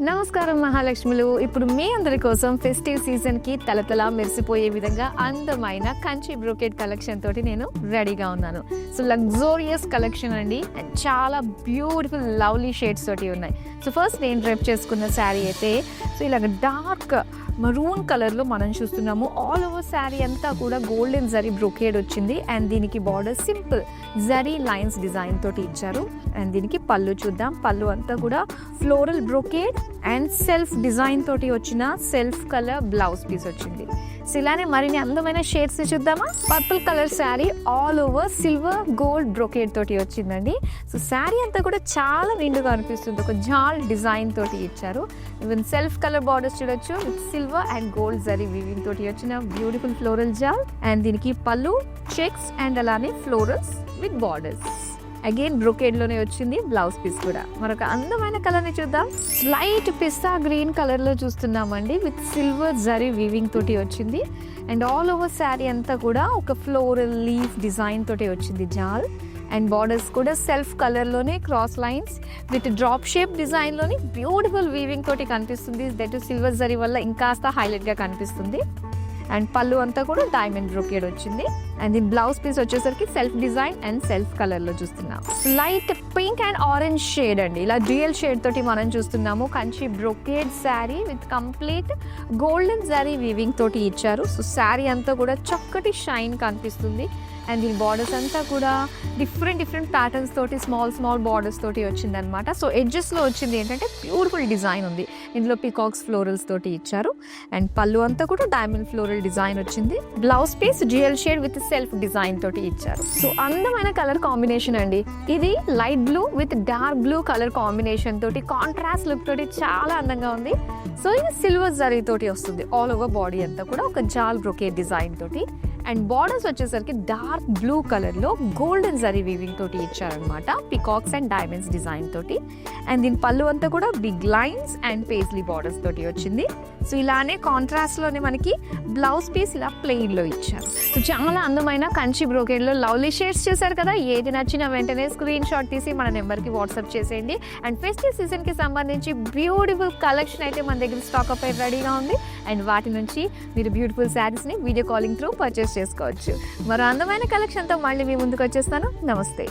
నమస్కారం మహాలక్ష్ములు. ఇప్పుడు మీ అందరి కోసం ఫెస్టివ్ సీజన్కి తలతలా మెరిసిపోయే విధంగా అందమైన కంచి బ్రోకెట్ కలెక్షన్ తోటి నేను రెడీగా ఉన్నాను. సో లగ్జోరియస్ కలెక్షన్ అండి, అండ్ చాలా బ్యూటిఫుల్ లవ్లీ షేడ్స్ తోటి ఉన్నాయి. సో ఫస్ట్ నేను డ్రెప్ చేసుకున్న శారీ అయితే సో ఇలాగ డార్క్ మరూన్ కలర్లో మనం చూస్తున్నాము. ఆల్ ఓవర్ శారీ అంతా కూడా గోల్డెన్ జరీ బ్రోకేడ్ వచ్చింది, అండ్ దీనికి border simple zari lines design తోటి ఇచ్చారు. అండ్ దీనికి పళ్ళు చూద్దాం. పళ్ళు అంతా కూడా floral brocade and self design తోటి వచ్చిన సెల్ఫ్ కలర్ బ్లౌజ్ పీస్ వచ్చింది. సో ఇలానే మరిన్ని అందమైన షేడ్స్ చూద్దామా. Purple colour sari all over silver gold brocade తోటి వచ్చిందండి. సో శారీ అంతా కూడా చాలా నిండుగా అనిపిస్తుంది. ఒక జాల్ డిజైన్ తోటి ఇచ్చారు. ఈవెన్ సెల్ఫ్ కలర్ బార్డర్స్ చూడొచ్చు with silver and gold zari weaving తోటి వచ్చిన బ్యూటిఫుల్ ఫ్లోరల్ జాల్. అండ్ దీనికి పళ్ళు చెక్స్ అండ్ అలానే florals with borders. Again brocade లోనే వచ్చింది బ్లౌజ్ పీస్ కూడా. మరొక అందమైన కలర్ ని చూద్దాం. లైట్ పిస్తా గ్రీన్ కలర్ లో చూస్తున్నామండి, విత్ సిల్వర్ జరీ వీవింగ్ తోటి వచ్చింది. అండ్ ఆల్ ఓవర్ శారీ అంతా కూడా ఒక ఫ్లోరల్ లీఫ్ డిజైన్ తోటి వచ్చింది జాల్. అండ్ బార్డర్స్ కూడా సెల్ఫ్ కలర్లోనే cross lines with drop shape డిజైన్లోని బ్యూటిఫుల్ వీవింగ్ తోటి కనిపిస్తుంది. దట్ సిల్వర్ జరీ వల్ల ఇంకాస్త హైలైట్గా కనిపిస్తుంది. అండ్ పళ్ళు అంతా కూడా డైమండ్ బ్రోకేడ్ వచ్చింది. అండ్ దీని బ్లౌజ్ పీస్ వచ్చేసరికి సెల్ఫ్ డిజైన్ అండ్ సెల్ఫ్ కలర్లో చూస్తున్నాం. Light pink and orange shade అండి, ఇలా డ్యూయల్ షేడ్ తోటి మనం చూస్తున్నాము. Kanchi brocade sari with complete golden zari weaving తోటి ఇచ్చారు. సో శారీ అంతా కూడా చక్కటి షైన్ కనిపిస్తుంది. అండ్ దీని బార్డర్స్ అంతా కూడా డిఫరెంట్ ప్యాటర్న్స్ తోటి స్మాల్ బార్డర్స్ తోటి వచ్చింది అనమాట. సో ఎడ్జెస్లో వచ్చింది ఏంటంటే బ్యూటిఫుల్ డిజైన్ ఉంది. ఇందులో పీకాక్స్ ఫ్లోరల్స్ తోటి ఇచ్చారు. అండ్ పళ్ళు అంతా కూడా డైమండ్ ఫ్లోరల్ డిజైన్ వచ్చింది. Blouse piece dual shade with self design తోటి ఇచ్చారు. సో అందమైన కలర్ కాంబినేషన్ అండి. ఇది light blue with dark blue colour combination తోటి కాంట్రాస్ట్ లుక్ తోటి చాలా అందంగా ఉంది. సో ఇది సిల్వర్ జరీ తోటి వస్తుంది ఆల్ ఓవర్ బాడీ అంతా కూడా ఒక జాల్ బ్రోకేడ్ డిజైన్ తోటి. అండ్ బార్డర్స్ వచ్చేసరికి డార్క్ బ్లూ కలర్లో గోల్డెన్ జరీ వీవింగ్ తోటి ఇచ్చారనమాట, పికాక్స్ అండ్ డైమండ్స్ డిజైన్ తోటి. అండ్ దీని పళ్ళు అంతా కూడా big lines and paisley borders తోటి వచ్చింది. సో ఇలానే కాంట్రాస్ట్లోనే మనకి బ్లౌజ్ పీస్ ఇలా ప్లెయిన్లో ఇచ్చారు. సో చాలా అందమైన కంచి బ్రోకేడ్లో లవ్లీ షేడ్స్ చేశారు కదా. ఏది నచ్చినా వెంటనే స్క్రీన్ షాట్ తీసి మన నెంబర్కి వాట్సాప్ చేసేయండి. అండ్ ఫెస్టివ్ సీజన్కి సంబంధించి బ్యూటిఫుల్ కలెక్షన్ అయితే మన దగ్గర స్టాక్ అప్ అయి రెడీగా ఉంది. అండ్ వాటి నుంచి మీరు బ్యూటిఫుల్ శారీస్ని వీడియో కాలింగ్ త్రూ పర్చేస్ చేసుకోవచ్చు. మరో అందమైన కలెక్షన్తో మళ్ళీ మీ ముందుకు వచ్చేస్తాను. నమస్తే.